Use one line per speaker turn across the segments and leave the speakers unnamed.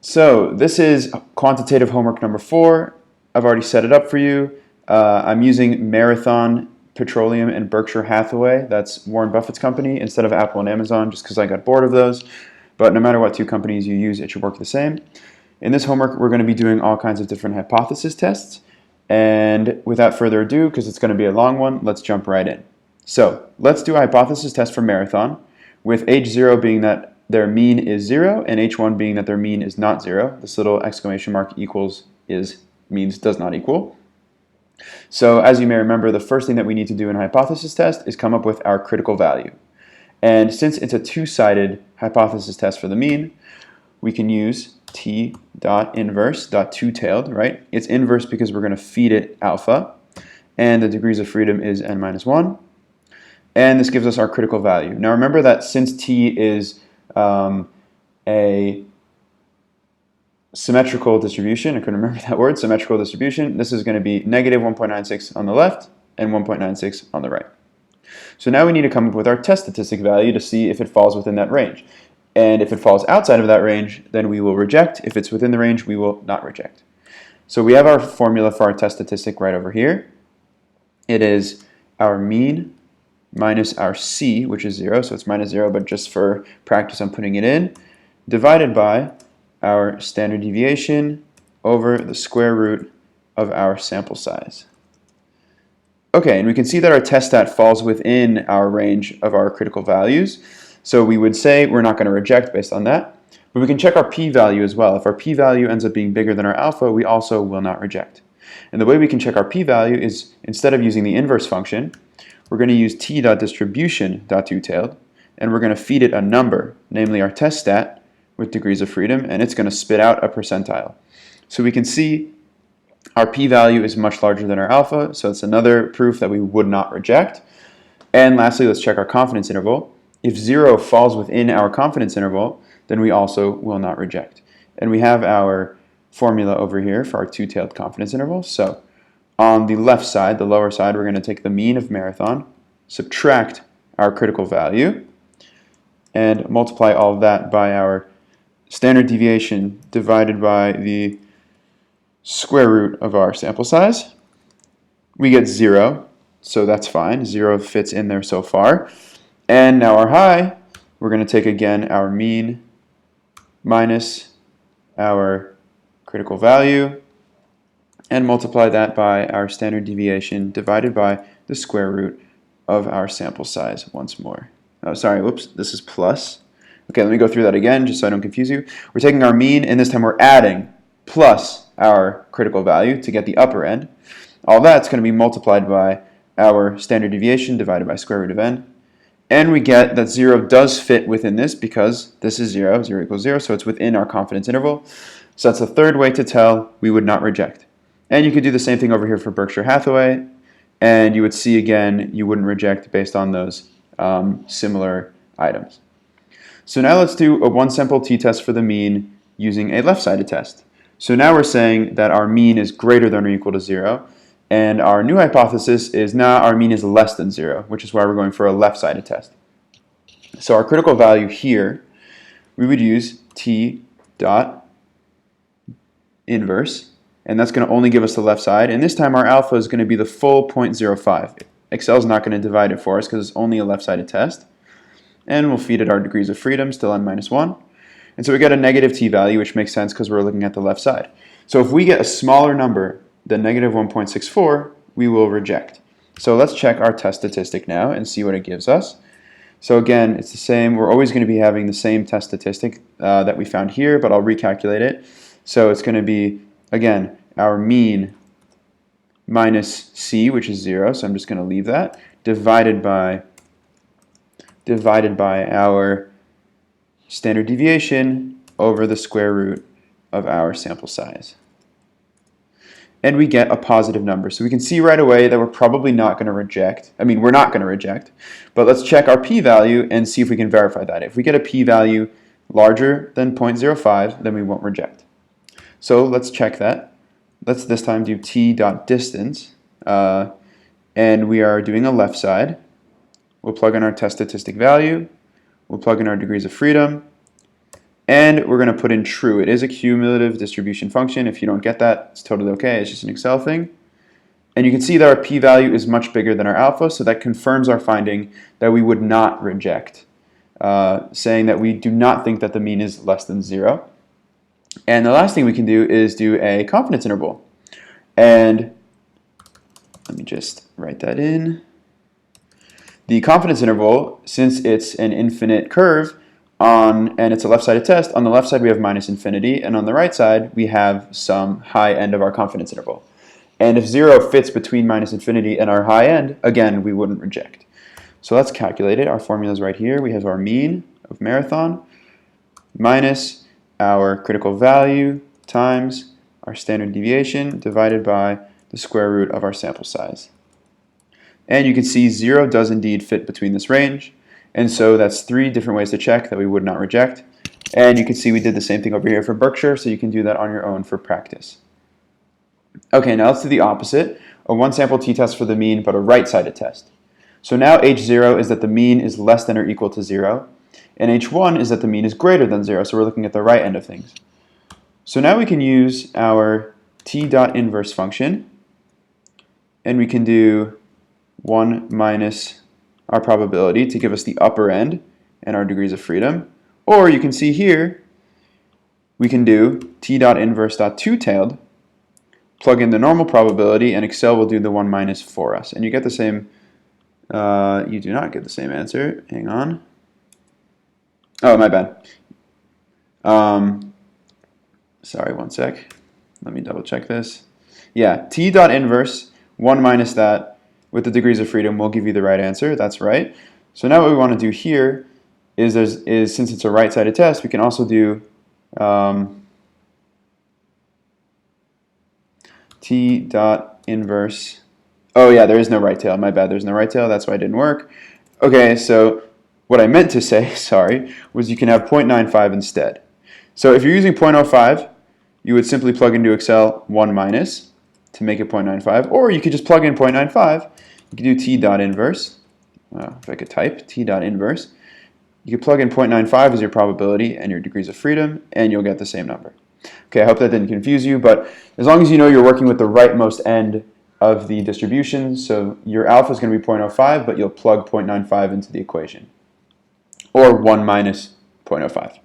So this is quantitative homework number 4. I've already set it up for you. I'm using Marathon Petroleum and Berkshire Hathaway. That's Warren Buffett's company instead of Apple and Amazon, just because I got bored of those. But no matter what two companies you use, it should work the same. In this homework, we're going to be doing all kinds of different hypothesis tests. And without further ado, because it's going to be a long one, let's jump right in. So let's do a hypothesis test for Marathon, with H0 being that their mean is 0 and H1 being that their mean is not 0. This little exclamation mark equals means does not equal. So as you may remember, the first thing that we need to do in a hypothesis test is come up with our critical value. And since it's a two-sided hypothesis test for the mean, we can use t dot inverse dot two-tailed, right? It's inverse because we're going to feed it alpha, and the degrees of freedom is n minus 1. And this gives us our critical value. Now remember that since t is a symmetrical distribution, I couldn't remember that word, symmetrical distribution, this is going to be negative 1.96 on the left and 1.96 on the right. So now we need to come up with our test statistic value to see if it falls within that range. And if it falls outside of that range, then we will reject. If it's within the range, we will not reject. So we have our formula for our test statistic right over here. It is our mean minus our C, which is 0, so it's minus 0, but just for practice I'm putting it in, divided by our standard deviation over the square root of our sample size. Okay, and we can see that our test stat falls within our range of our critical values, so we would say we're not going to reject based on that, but we can check our p-value as well. If our p-value ends up being bigger than our alpha, we also will not reject. And the way we can check our p-value is, instead of using the inverse function, we're going to use t.distribution.two-tailed, and we're going to feed it a number, namely our test stat, with degrees of freedom, and it's going to spit out a percentile. So we can see our p-value is much larger than our alpha, so it's another proof that we would not reject. And lastly, let's check our confidence interval. If 0 falls within our confidence interval, then we also will not reject. And we have our formula over here for our two-tailed confidence interval. So on the left side, the lower side, we're going to take the mean of Marathon, subtract our critical value, and multiply all of that by our standard deviation divided by the square root of our sample size. We get 0, so that's fine. 0 fits in there so far. And now our high, we're going to take again our mean minus our critical value, and multiply that by our standard deviation divided by the square root of our sample size once more. Oh, sorry, whoops, this is plus. Okay, let me go through that again just so I don't confuse you. We're taking our mean, and this time we're adding plus our critical value to get the upper end. All that's going to be multiplied by our standard deviation divided by square root of n. And we get that 0 does fit within this because this is 0, 0 equals 0, so it's within our confidence interval. So that's the third way to tell we would not reject. And you could do the same thing over here for Berkshire Hathaway, and you would see again you wouldn't reject based on those similar items. So now let's do a one-sample t-test for the mean using a left-sided test. So now we're saying that our mean is greater than or equal to 0, and our new hypothesis is now our mean is less than 0, which is why we're going for a left-sided test. So our critical value here, we would use t dot inverse, and that's going to only give us the left side, and this time our alpha is going to be the full 0.05. Excel is not going to divide it for us because it's only a left-sided test, and we'll feed it our degrees of freedom, still n minus 1, and so we get a negative t-value, which makes sense because we're looking at the left side. So if we get a smaller number than negative 1.64, we will reject. So let's check our test statistic now and see what it gives us. So again, it's the same. We're always going to be having the same test statistic that we found here, but I'll recalculate it. So it's going to be, again, our mean minus C, which is 0, so I'm just going to leave that, divided by our standard deviation over the square root of our sample size. And we get a positive number. So we can see right away that we're probably not going to reject. I mean, we're not going to reject. But let's check our p-value and see if we can verify that. If we get a p-value larger than 0.05, then we won't reject. So let's check that. Let's this time do t.distance. And we are doing a left side. We'll plug in our test statistic value. We'll plug in our degrees of freedom. And we're going to put in true. It is a cumulative distribution function. If you don't get that, it's totally okay. It's just an Excel thing. And you can see that our p-value is much bigger than our alpha, so that confirms our finding that we would not reject, saying that we do not think that the mean is less than 0. And the last thing we can do is do a confidence interval. And let me just write that in. The confidence interval, since it's an infinite curve, and it's a left-sided test, on the left side we have minus infinity, and on the right side we have some high end of our confidence interval. And if 0 fits between minus infinity and our high end, again, we wouldn't reject. So let's calculate it. Our formula is right here. We have our mean of marathon minus our critical value times our standard deviation divided by the square root of our sample size. And you can see 0 does indeed fit between this range. And so that's 3 different ways to check that we would not reject. And you can see we did the same thing over here for Berkshire, so you can do that on your own for practice. Okay, now let's do the opposite, a one-sample t-test for the mean, but a right-sided test. So now h0 is that the mean is less than or equal to 0, and h1 is that the mean is greater than 0, so we're looking at the right end of things. So now we can use our t.inverse function, and we can do 1 minus our probability to give us the upper end and our degrees of freedom. Or you can see here, we can do t.inverse.two-tailed, plug in the normal probability, and Excel will do the 1 minus for us. And you get the same, you do not get the same answer. Hang on. Oh, my bad. Sorry, one sec. Let me double check this. Yeah, t.inverse, 1 minus that with the degrees of freedom will give you the right answer. That's right. So now what we want to do here is, since it's a right-sided test, we can also do t.inverse. Oh yeah, there is no right tail. My bad, there's no right tail. That's why it didn't work. Okay, so what I meant to say, sorry, was you can have 0.95 instead. So if you're using 0.05, you would simply plug into Excel 1 minus to make it 0.95, or you could just plug in 0.95. You could do t.inverse. Well, if I could type t.inverse, you could plug in 0.95 as your probability and your degrees of freedom, and you'll get the same number. Okay, I hope that didn't confuse you, but as long as you know you're working with the rightmost end of the distribution, so your alpha is going to be 0.05, but you'll plug 0.95 into the equation, or 1 minus 0.05.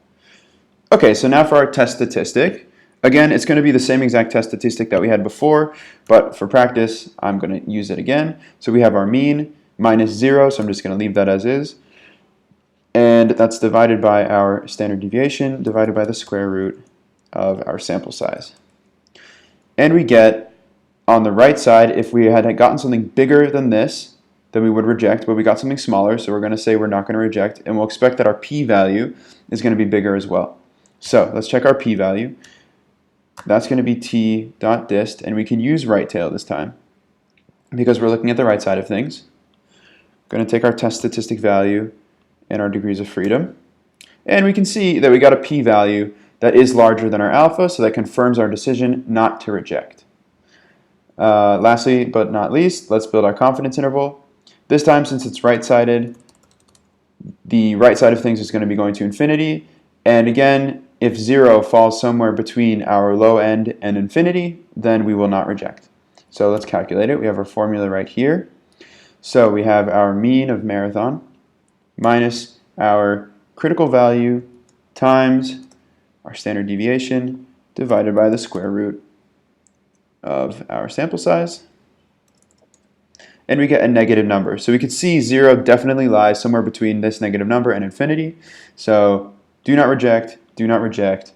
Okay, so now for our test statistic. Again, it's going to be the same exact test statistic that we had before, but for practice, I'm going to use it again. So we have our mean minus 0, so I'm just going to leave that as is. And that's divided by our standard deviation, divided by the square root of our sample size. And we get, on the right side, if we had gotten something bigger than this, then we would reject, but we got something smaller, so we're going to say we're not going to reject, and we'll expect that our p-value is going to be bigger as well. So let's check our p-value. That's going to be t.dist, and we can use right tail this time because we're looking at the right side of things. We're going to take our test statistic value and our degrees of freedom, and we can see that we got a p-value that is larger than our alpha, so that confirms our decision not to reject. Lastly, but not least, let's build our confidence interval. This time, since it's right-sided, the right side of things is going to be going to infinity, and again, if 0 falls somewhere between our low end and infinity, then we will not reject. So let's calculate it. We have our formula right here. So we have our mean of marathon minus our critical value times our standard deviation divided by the square root of our sample size. And we get a negative number. So we could see 0 definitely lies somewhere between this negative number and infinity. So do not reject, do not reject,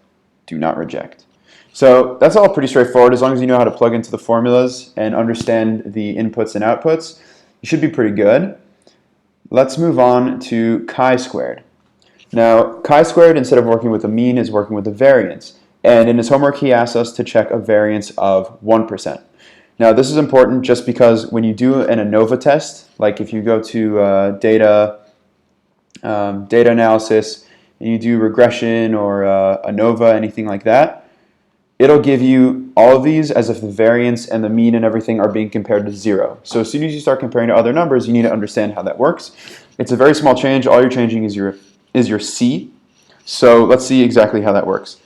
do not reject. So that's all pretty straightforward. As long as you know how to plug into the formulas and understand the inputs and outputs, you should be pretty good. Let's move on to ChiSquared. Now, ChiSquared, instead of working with the mean, is working with the variance. And in his homework, he asks us to check a variance of 1%. Now, this is important just because when you do an ANOVA test, like if you go to data analysis, and you do regression or ANOVA, anything like that, it'll give you all of these as if the variance and the mean and everything are being compared to 0. So as soon as you start comparing to other numbers, you need to understand how that works. It's a very small change. All you're changing is your C. So let's see exactly how that works.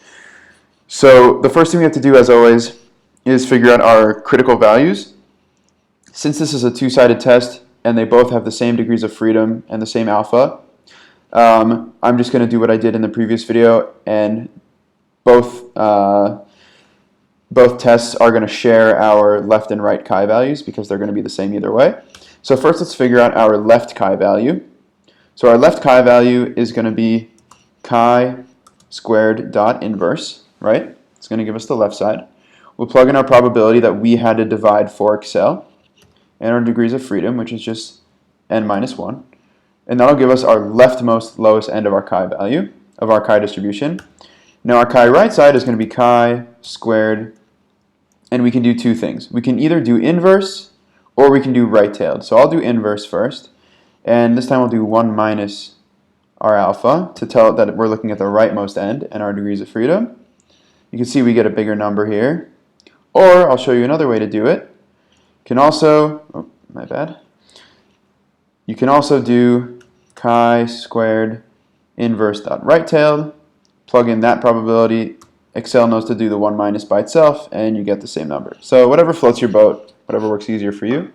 So the first thing we have to do, as always, is figure out our critical values. Since this is a two-sided test and they both have the same degrees of freedom and the same alpha, I'm just going to do what I did in the previous video, and both tests are going to share our left and right chi values because they're going to be the same either way. So first let's figure out our left chi value. So our left chi value is going to be chi squared dot inverse, right? It's going to give us the left side. We'll plug in our probability that we had to divide for Excel and our degrees of freedom, which is just n minus 1. And that'll give us our leftmost lowest end of our chi value, of our chi distribution. Now our chi right side is going to be chi squared, and we can do two things. We can either do inverse or we can do right-tailed. So I'll do inverse first, and this time we'll do 1 minus our alpha to tell it that we're looking at the rightmost end and our degrees of freedom. You can see we get a bigger number here. Or I'll show you another way to do it. You can also, oh, my bad. You can also do chi squared inverse dot right-tailed. Plug in that probability. Excel knows to do the 1 minus by itself, and you get the same number. So whatever floats your boat, whatever works easier for you.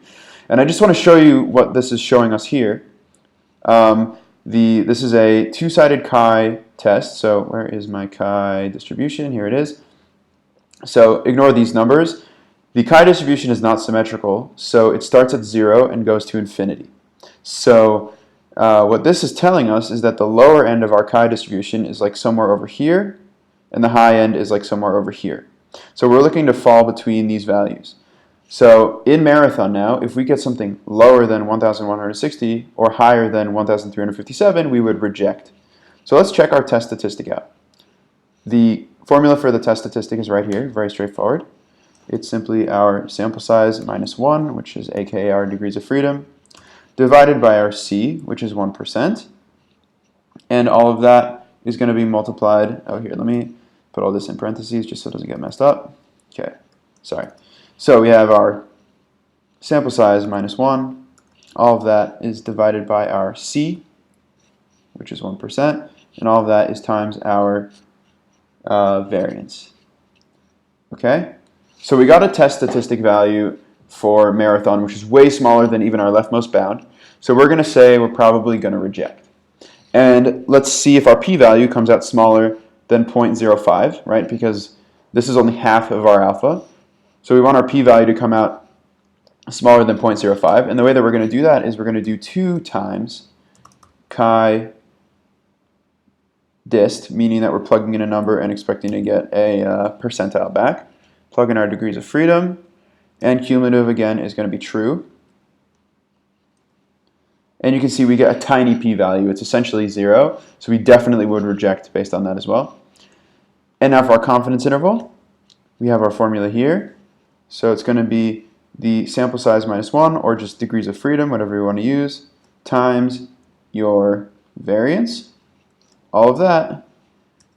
And I just want to show you what this is showing us here. This is a two-sided chi test. So where is my chi distribution? Here it is. So ignore these numbers. The chi distribution is not symmetrical, so it starts at 0 and goes to infinity. So what this is telling us is that the lower end of our chi distribution is like somewhere over here, and the high end is like somewhere over here. So we're looking to fall between these values. So in marathon now, if we get something lower than 1,160 or higher than 1,357, we would reject. So let's check our test statistic out. The formula for the test statistic is right here, very straightforward. It's simply our sample size minus 1, which is aka our degrees of freedom, divided by our C, which is 1%. And all of that is going to be multiplied. Oh, here, let me put all this in parentheses just so it doesn't get messed up. Okay, sorry. So we have our sample size minus 1. All of that is divided by our C, which is 1%. And all of that is times our variance. Okay? So we got a test statistic value for marathon, which is way smaller than even our leftmost bound. So we're going to say we're probably going to reject. And let's see if our p-value comes out smaller than 0.05, right? Because this is only half of our alpha. So we want our p-value to come out smaller than 0.05. And the way that we're going to do that is we're going to do 2 times chi dist, meaning that we're plugging in a number and expecting to get a percentile back. Plug in our degrees of freedom, and cumulative again is going to be true. And you can see we get a tiny p-value. It's essentially 0, so we definitely would reject based on that as well. And now for our confidence interval, we have our formula here. So it's going to be the sample size minus 1, or just degrees of freedom, whatever you want to use, times your variance, all of that,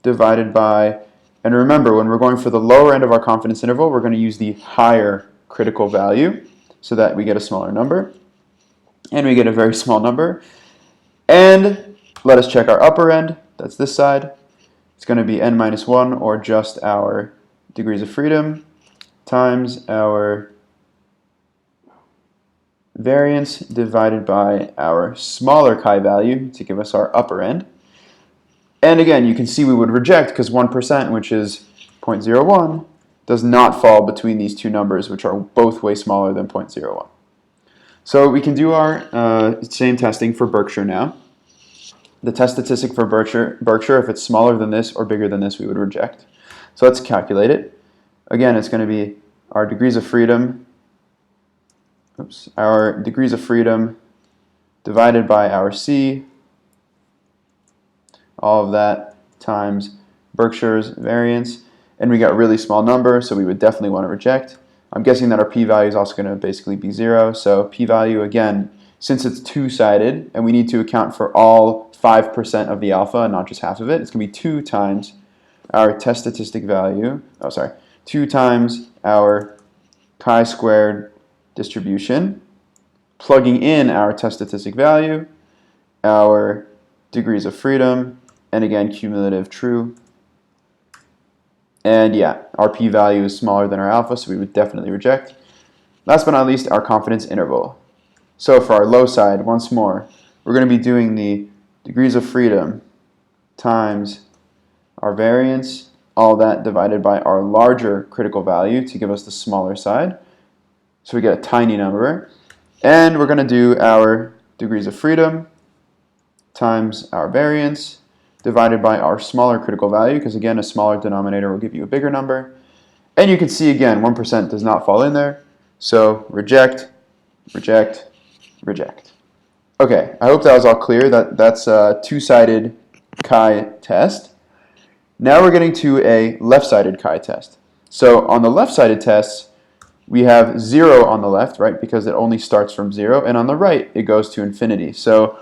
divided by, and remember, when we're going for the lower end of our confidence interval, we're going to use the higher critical value so that we get a smaller number. And we get a very small number. And let us check our upper end. That's this side. It's going to be n minus 1, or just our degrees of freedom, times our variance divided by our smaller chi value to give us our upper end. And again, you can see we would reject because 1%, which is 0.01, does not fall between these two numbers, which are both way smaller than 0.01. So we can do our same testing for Berkshire now. The test statistic for Berkshire, if it's smaller than this or bigger than this, we would reject. So let's calculate it. Again, it's going to be our degrees of freedom, our degrees of freedom divided by our C, all of that times Berkshire's variance. And we got a really small number, so we would definitely want to reject. I'm guessing that our p-value is also going to basically be 0. So p-value, again, since it's two-sided, and we need to account for all 5% of the alpha and not just half of it, it's going to be 2 times our test statistic value, 2 times our chi-squared distribution, plugging in our test statistic value, our degrees of freedom, and again, cumulative true. And yeah, our p-value is smaller than our alpha, so we would definitely reject. Last but not least, our confidence interval. So for our low side, once more, we're going to be doing the degrees of freedom times our variance, all that divided by our larger critical value to give us the smaller side. So we get a tiny number. And we're going to do our degrees of freedom times our variance divided by our smaller critical value, because again, a smaller denominator will give you a bigger number. And you can see again, 1% does not fall in there. So reject, reject, reject. Okay, I hope that was all clear. That's a two-sided chi-test. Now we're getting to a left-sided chi-test. So on the left-sided tests, we have 0 on the left, right, because it only starts from 0, and on the right, it goes to infinity. So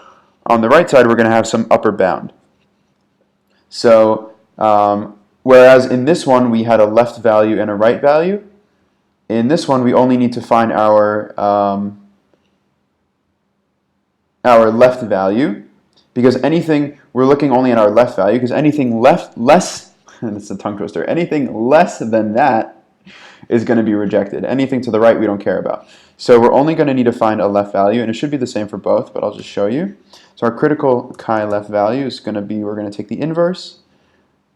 on the right side, we're going to have some upper bound. So whereas in this one, we had a left value and a right value, in this one, we only need to find our left value, because anything, we're looking only at our left value, because anything less, and it's a tongue twister, anything less than that is going to be rejected. Anything to the right we don't care about. So we're only going to need to find a left value, and it should be the same for both, but I'll just show you. So our critical chi left value is going to be, we're going to take the inverse,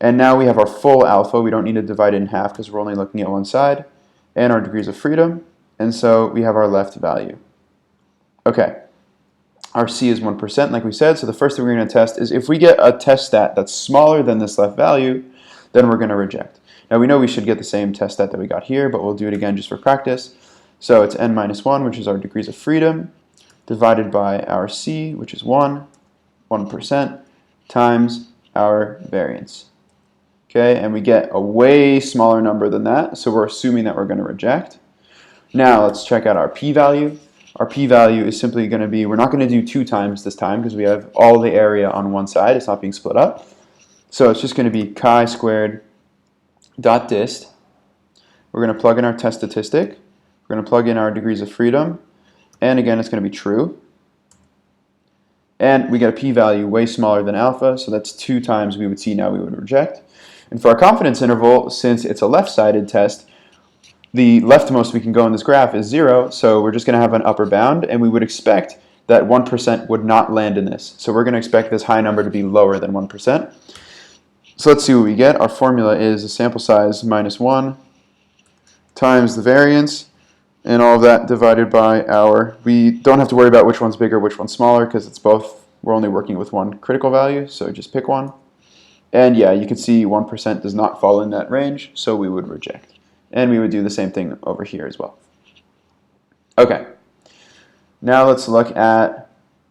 and now we have our full alpha. We don't need to divide it in half because we're only looking at one side, and our degrees of freedom, and so we have our left value. Okay, our C is 1%, like we said, so the first thing we're going to test is if we get a test stat that's smaller than this left value, then we're going to reject. Now we know we should get the same test stat that we got here, but we'll do it again just for practice. So it's n minus 1, which is our degrees of freedom, divided by our C, which is 1%, times our variance. Okay, and we get a way smaller number than that, so we're assuming that we're going to reject. Now let's check out our p-value. Our p-value is simply going to be, we're not going to do 2 times this time because we have all the area on one side, it's not being split up. So it's just going to be ChiSquared dot dist. We're going to plug in our test statistic. We're going to plug in our degrees of freedom. And again, it's going to be true. And we get a p-value way smaller than alpha, so that's 2 times we would see now we would reject. And for our confidence interval, since it's a left-sided test, the leftmost we can go in this graph is 0, so we're just going to have an upper bound, and we would expect that 1% would not land in this. So we're going to expect this high number to be lower than 1%. So let's see what we get. Our formula is a sample size minus 1 times the variance, and all of that divided by our, we don't have to worry about which one's bigger, which one's smaller, because it's both, we're only working with one critical value, so just pick one. And yeah, you can see 1% does not fall in that range, so we would reject. And we would do the same thing over here as well. Okay, now let's look at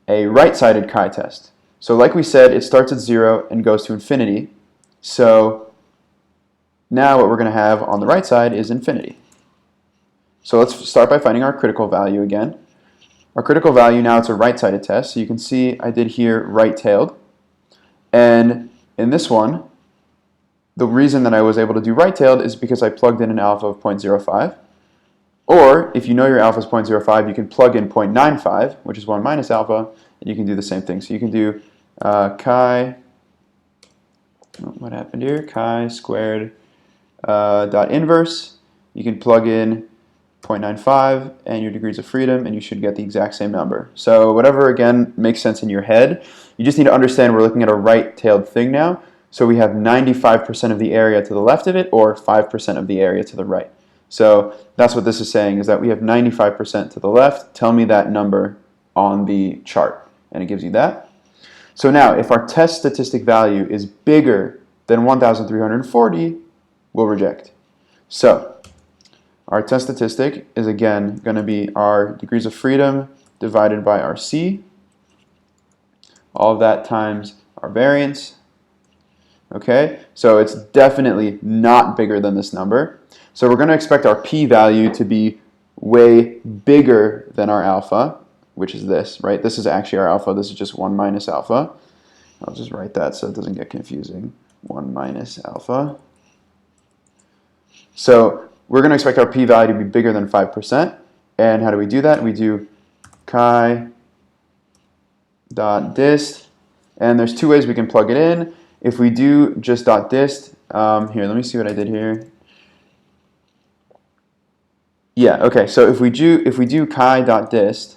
a right-sided chi-test. So like we said, it starts at 0 and goes to infinity. So now what we're going to have on the right side is infinity. So let's start by finding our critical value again. Our critical value, now it's a right-sided test, so you can see I did here right-tailed. And in this one, the reason that I was able to do right-tailed is because I plugged in an alpha of 0.05. Or if you know your alpha is 0.05, you can plug in 0.95, which is 1 minus alpha, and you can do the same thing. So you can do what happened here? Chi-squared dot inverse. You can plug in 0.95 and your degrees of freedom, and you should get the exact same number. So whatever, again, makes sense in your head. You just need to understand we're looking at a right-tailed thing now. So we have 95% of the area to the left of it, or 5% of the area to the right. So that's what this is saying, is that we have 95% to the left. Tell me that number on the chart, and it gives you that. So now, if our test statistic value is bigger than 1,340, we'll reject. So our test statistic is again going to be our degrees of freedom divided by our C. All of that times our variance. Okay, so it's definitely not bigger than this number. So we're going to expect our p-value to be way bigger than our alpha, which is this, right? This is actually our alpha. This is just 1 minus alpha. I'll just write that so it doesn't get confusing. 1 minus alpha. So we're going to expect our p-value to be bigger than 5%. And how do we do that? We do chi.dist. And there's 2 ways we can plug it in. if we do just .dist, here, let me see what I did here. Yeah, okay, so if we do chi.dist,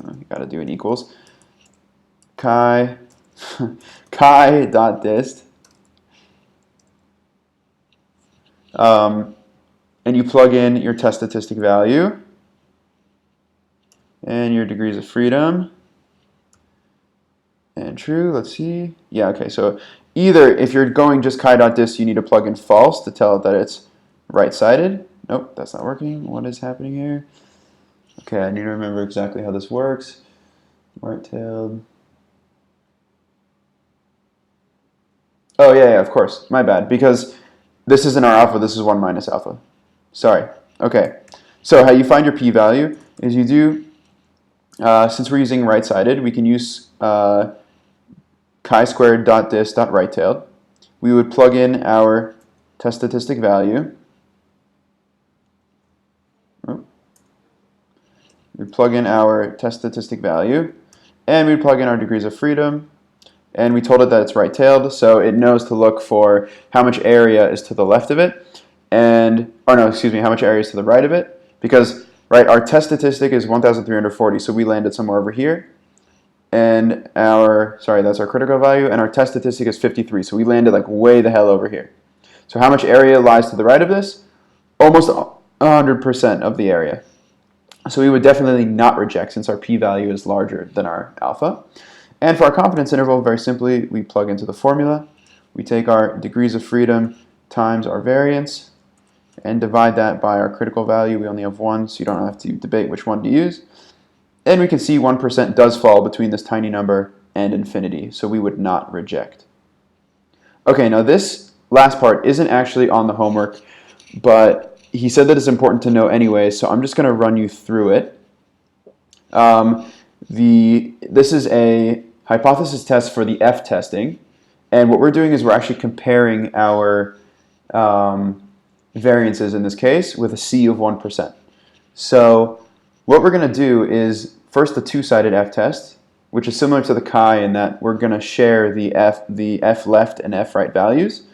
you gotta do an equals, chi.dist, and you plug in your test statistic value and your degrees of freedom, and true, let's see. Yeah, okay, so either if you're going just chi.dist, you need to plug in false to tell it that it's right-sided. Nope, that's not working. What is happening here? Okay, I need to remember exactly how this works. Right-tailed. Oh, yeah, of course. My bad. Because this isn't our alpha, this is 1 minus alpha. Sorry. Okay. So how you find your p-value is you do, since we're using right-sided, we can use chi-squared.dist.right-tailed. We would plug in our test statistic value. We plug in our test statistic value, and we plug in our degrees of freedom, and we told it that it's right-tailed, so it knows to look for how much area is to the left of it, and, or no, excuse me, how much area is to the right of it, because, right, our test statistic is 1,340, so we landed somewhere over here, and our, sorry, that's our critical value, and our test statistic is 53, so we landed like way the hell over here. So how much area lies to the right of this? Almost 100% of the area. So we would definitely not reject since our p-value is larger than our alpha. And for our confidence interval, very simply, we plug into the formula. We take our degrees of freedom times our variance and divide that by our critical value. We only have one, so you don't have to debate which one to use. And we can see 1% does fall between this tiny number and infinity, so we would not reject. Okay, now this last part isn't actually on the homework, but he said that it's important to know anyway, so I'm just going to run you through it. This is a hypothesis test for the F testing, and what we're doing is we're actually comparing our variances in this case with a C of 1%. So what we're going to do is first the two-sided F test, which is similar to the chi in that we're going to share the F left and F right values,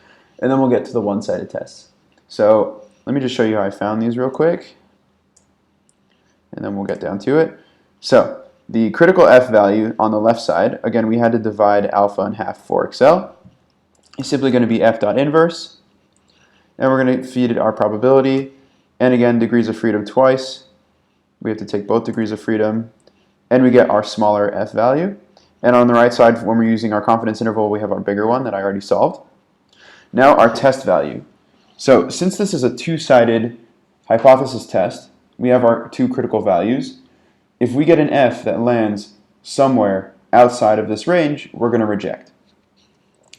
and then we'll get to the one-sided test. So let me just show you how I found these real quick, and then we'll get down to it. So the critical F value on the left side, again, we had to divide alpha in half for Excel. It's simply going to be F dot inverse, and we're going to feed it our probability, and again, degrees of freedom twice. We have to take both degrees of freedom, and we get our smaller F value. And on the right side, when we're using our confidence interval, we have our bigger one that I already solved. Now our test value. So since this is a two-sided hypothesis test, we have our two critical values. If we get an F that lands somewhere outside of this range, we're going to reject.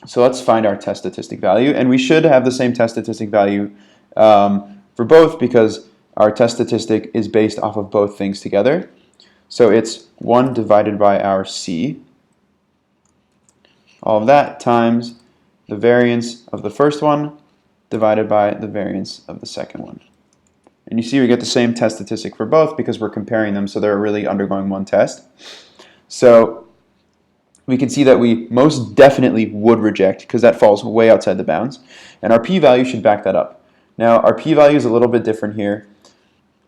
So let's find our test statistic value, and we should have the same test statistic value for both because our test statistic is based off of both things together. So it's 1 divided by our C, all of that times the variance of the first one divided by the variance of the second one. And you see we get the same test statistic for both because we're comparing them, so they're really undergoing one test. So we can see that we most definitely would reject because that falls way outside the bounds. And our p-value should back that up. Now our p-value is a little bit different here.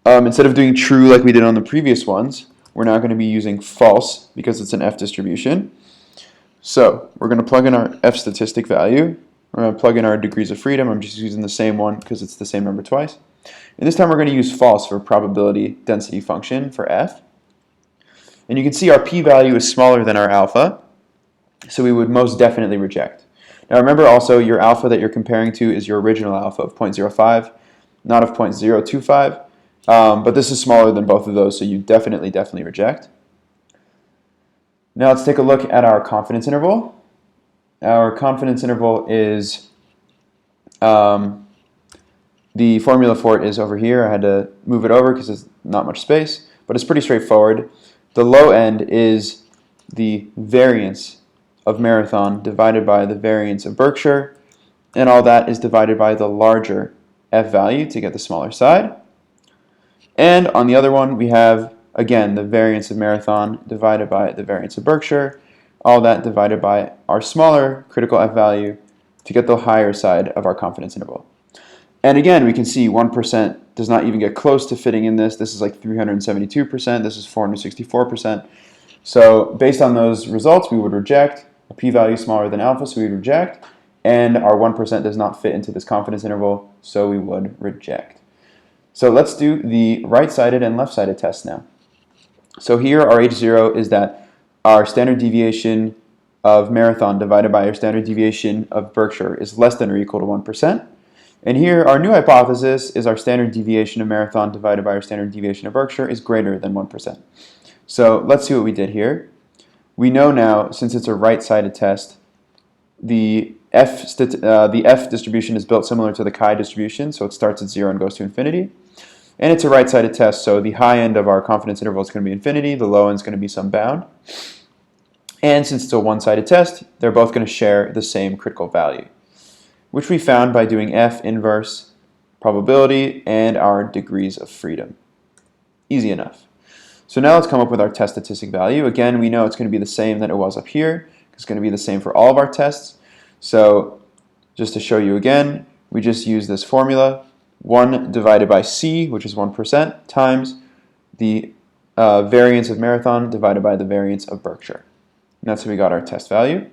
Instead of doing true like we did on the previous ones, we're now going to be using false because it's an F distribution. So we're going to plug in our F statistic value. We're going to plug in our degrees of freedom. I'm just using the same one because it's the same number twice. And this time we're going to use false for probability density function for F. And you can see our p-value is smaller than our alpha, so we would most definitely reject. Now remember also your alpha that you're comparing to is your original alpha of 0.05, not of 0.025. But this is smaller than both of those, so you definitely reject. Now let's take a look at our confidence interval. Our confidence interval is, the formula for it is over here. I had to move it over because there's not much space, but it's pretty straightforward. The low end is the variance of Marathon divided by the variance of Berkshire, and all that is divided by the larger F value to get the smaller side. And on the other one, we have, again, the variance of Marathon divided by the variance of Berkshire. all that divided by our smaller critical F value to get the higher side of our confidence interval. And again, we can see 1% does not even get close to fitting in this. This is like 372%. This is 464%. So based on those results, we would reject. A p-value smaller than alpha, so we would reject. And our 1% does not fit into this confidence interval, so we would reject. So let's do the right-sided and left-sided test now. So here our H0 is that our standard deviation of Marathon divided by our standard deviation of Berkshire is less than or equal to 1%. And here our new hypothesis is our standard deviation of Marathon divided by our standard deviation of Berkshire is greater than 1%. So let's see what we did here. We know now, since it's a right-sided test, the F distribution is built similar to the chi distribution, so it starts at 0 and goes to infinity. And it's a right-sided test, so the high end of our confidence interval is going to be infinity, the low end is going to be some bound. And since it's a one-sided test, they're both going to share the same critical value, which we found by doing F inverse probability and our degrees of freedom. Easy enough. So now let's come up with our test statistic value. Again, we know it's going to be the same that it was up here. It's going to be the same for all of our tests. So just to show you again, we just use this formula, 1 divided by C, which is 1%, times the variance of Marathon divided by the variance of Berkshire. And that's how we got our test value.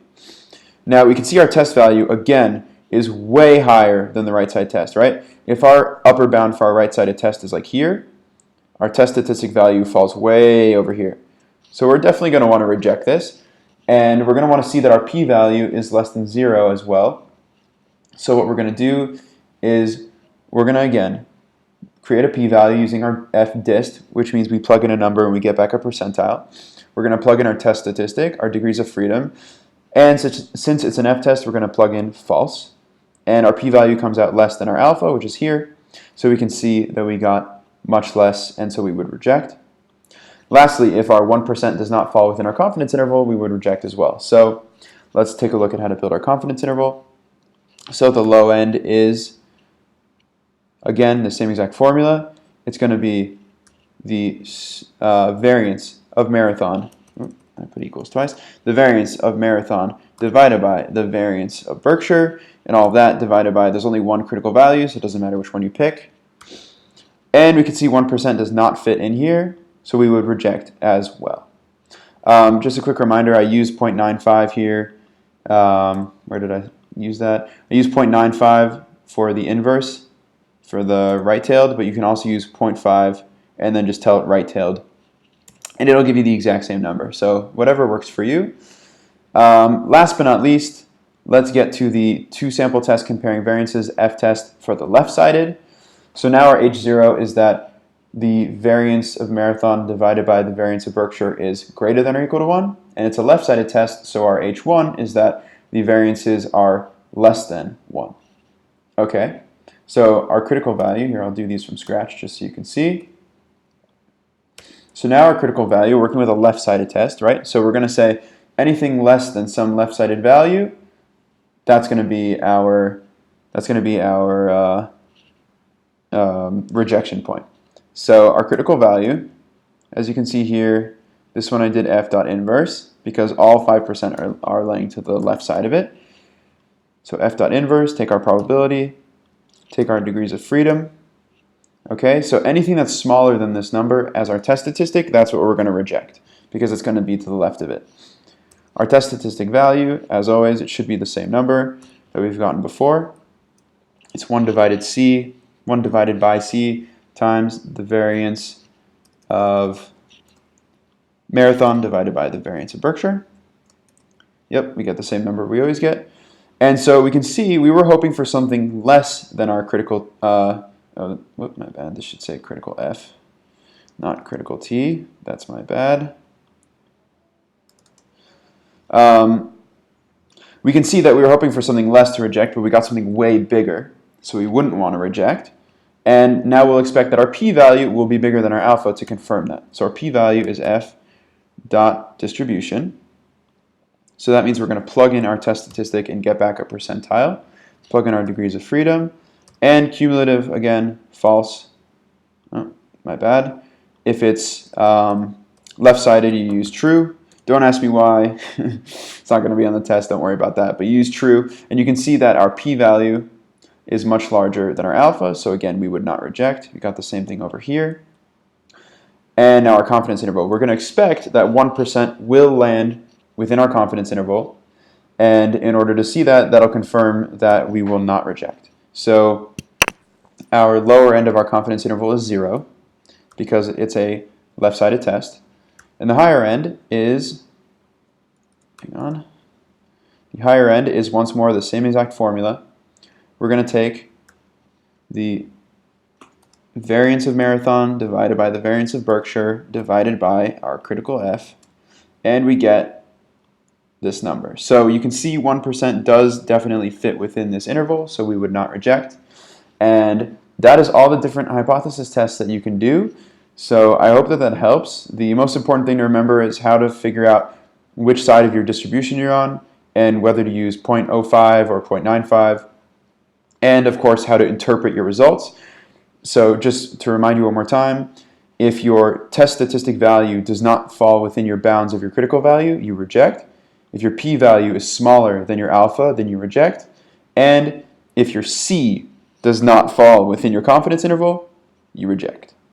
Now we can see our test value, again, is way higher than the right-side test, right? If our upper bound for our right-sided test is like here, our test statistic value falls way over here. So we're definitely going to want to reject this. And we're going to want to see that our p-value is less than 0 as well. So what we're going to do is we're going to, again, create a p-value using our F.DIST, which means we plug in a number and we get back a percentile. We're going to plug in our test statistic, our degrees of freedom. And since it's an F-test, we're going to plug in false. And our p-value comes out less than our alpha, which is here. So we can see that we got much less, and so we would reject. Lastly, if our 1% does not fall within our confidence interval, we would reject as well. So let's take a look at how to build our confidence interval. So the low end is, again, the same exact formula. It's going to be the variance of Marathon. I put equals twice. The variance of Marathon divided by the variance of Berkshire, and all of that divided by, there's only one critical value, so it doesn't matter which one you pick. And we can see 1% does not fit in here, so we would reject as well. Just a quick reminder, I used 0.95 here. Where did I use that? I used 0.95 for the inverse, for the right-tailed, but you can also use 0.5 and then just tell it right-tailed. And it'll give you the exact same number. So whatever works for you. Last but not least, let's get to the two-sample test comparing variances, F-test for the left-sided. So now our H0 is that the variance of Marathon divided by the variance of Berkshire is greater than or equal to 1. And it's a left-sided test, so our H1 is that the variances are less than 1. Okay, so our critical value, here I'll do these from scratch just so you can see. So now our critical value, working with a left-sided test, right? So we're going to say anything less than some left-sided value, that's going to be our rejection point. So our critical value, as you can see here, this one I did F.inverse because all 5% are laying to the left side of it. So F.inverse, take our probability, take our degrees of freedom. Okay, so anything that's smaller than this number as our test statistic, that's what we're going to reject because it's going to be to the left of it. Our test statistic value, as always, it should be the same number that we've gotten before. It's 1 divided by C times the variance of Marathon divided by the variance of Berkshire. Yep, we get the same number we always get. And so we can see we were hoping for something less than our critical, whoop, my bad, this should say critical F, not critical T, that's my bad. We can see that we were hoping for something less to reject, but we got something way bigger, so we wouldn't want to reject. And now we'll expect that our p-value will be bigger than our alpha to confirm that. So our p-value is F.distribution. So that means we're going to plug in our test statistic and get back a percentile, plug in our degrees of freedom, and cumulative, again, false. Oh, my bad. If it's left-sided, you use true. Don't ask me why. It's not going to be on the test. Don't worry about that. But use true. And you can see that our p-value is much larger than our alpha. So again, we would not reject. We got the same thing over here. And now our confidence interval. We're going to expect that 1% will land within our confidence interval. And in order to see that, that'll confirm that we will not reject. So our lower end of our confidence interval is 0 because it's a left-sided test. And the higher end is, hang on, the higher end is once more the same exact formula. We're going to take the variance of Marathon divided by the variance of Berkshire divided by our critical F, and we get this number. So you can see 1% does definitely fit within this interval, so we would not reject. And that is all the different hypothesis tests that you can do. So I hope that that helps. The most important thing to remember is how to figure out which side of your distribution you're on and whether to use 0.05 or 0.95, and of course how to interpret your results. So just to remind you one more time, if your test statistic value does not fall within your bounds of your critical value, you reject. If your p-value is smaller than your alpha, then you reject. And if your c does not fall within your confidence interval, you reject.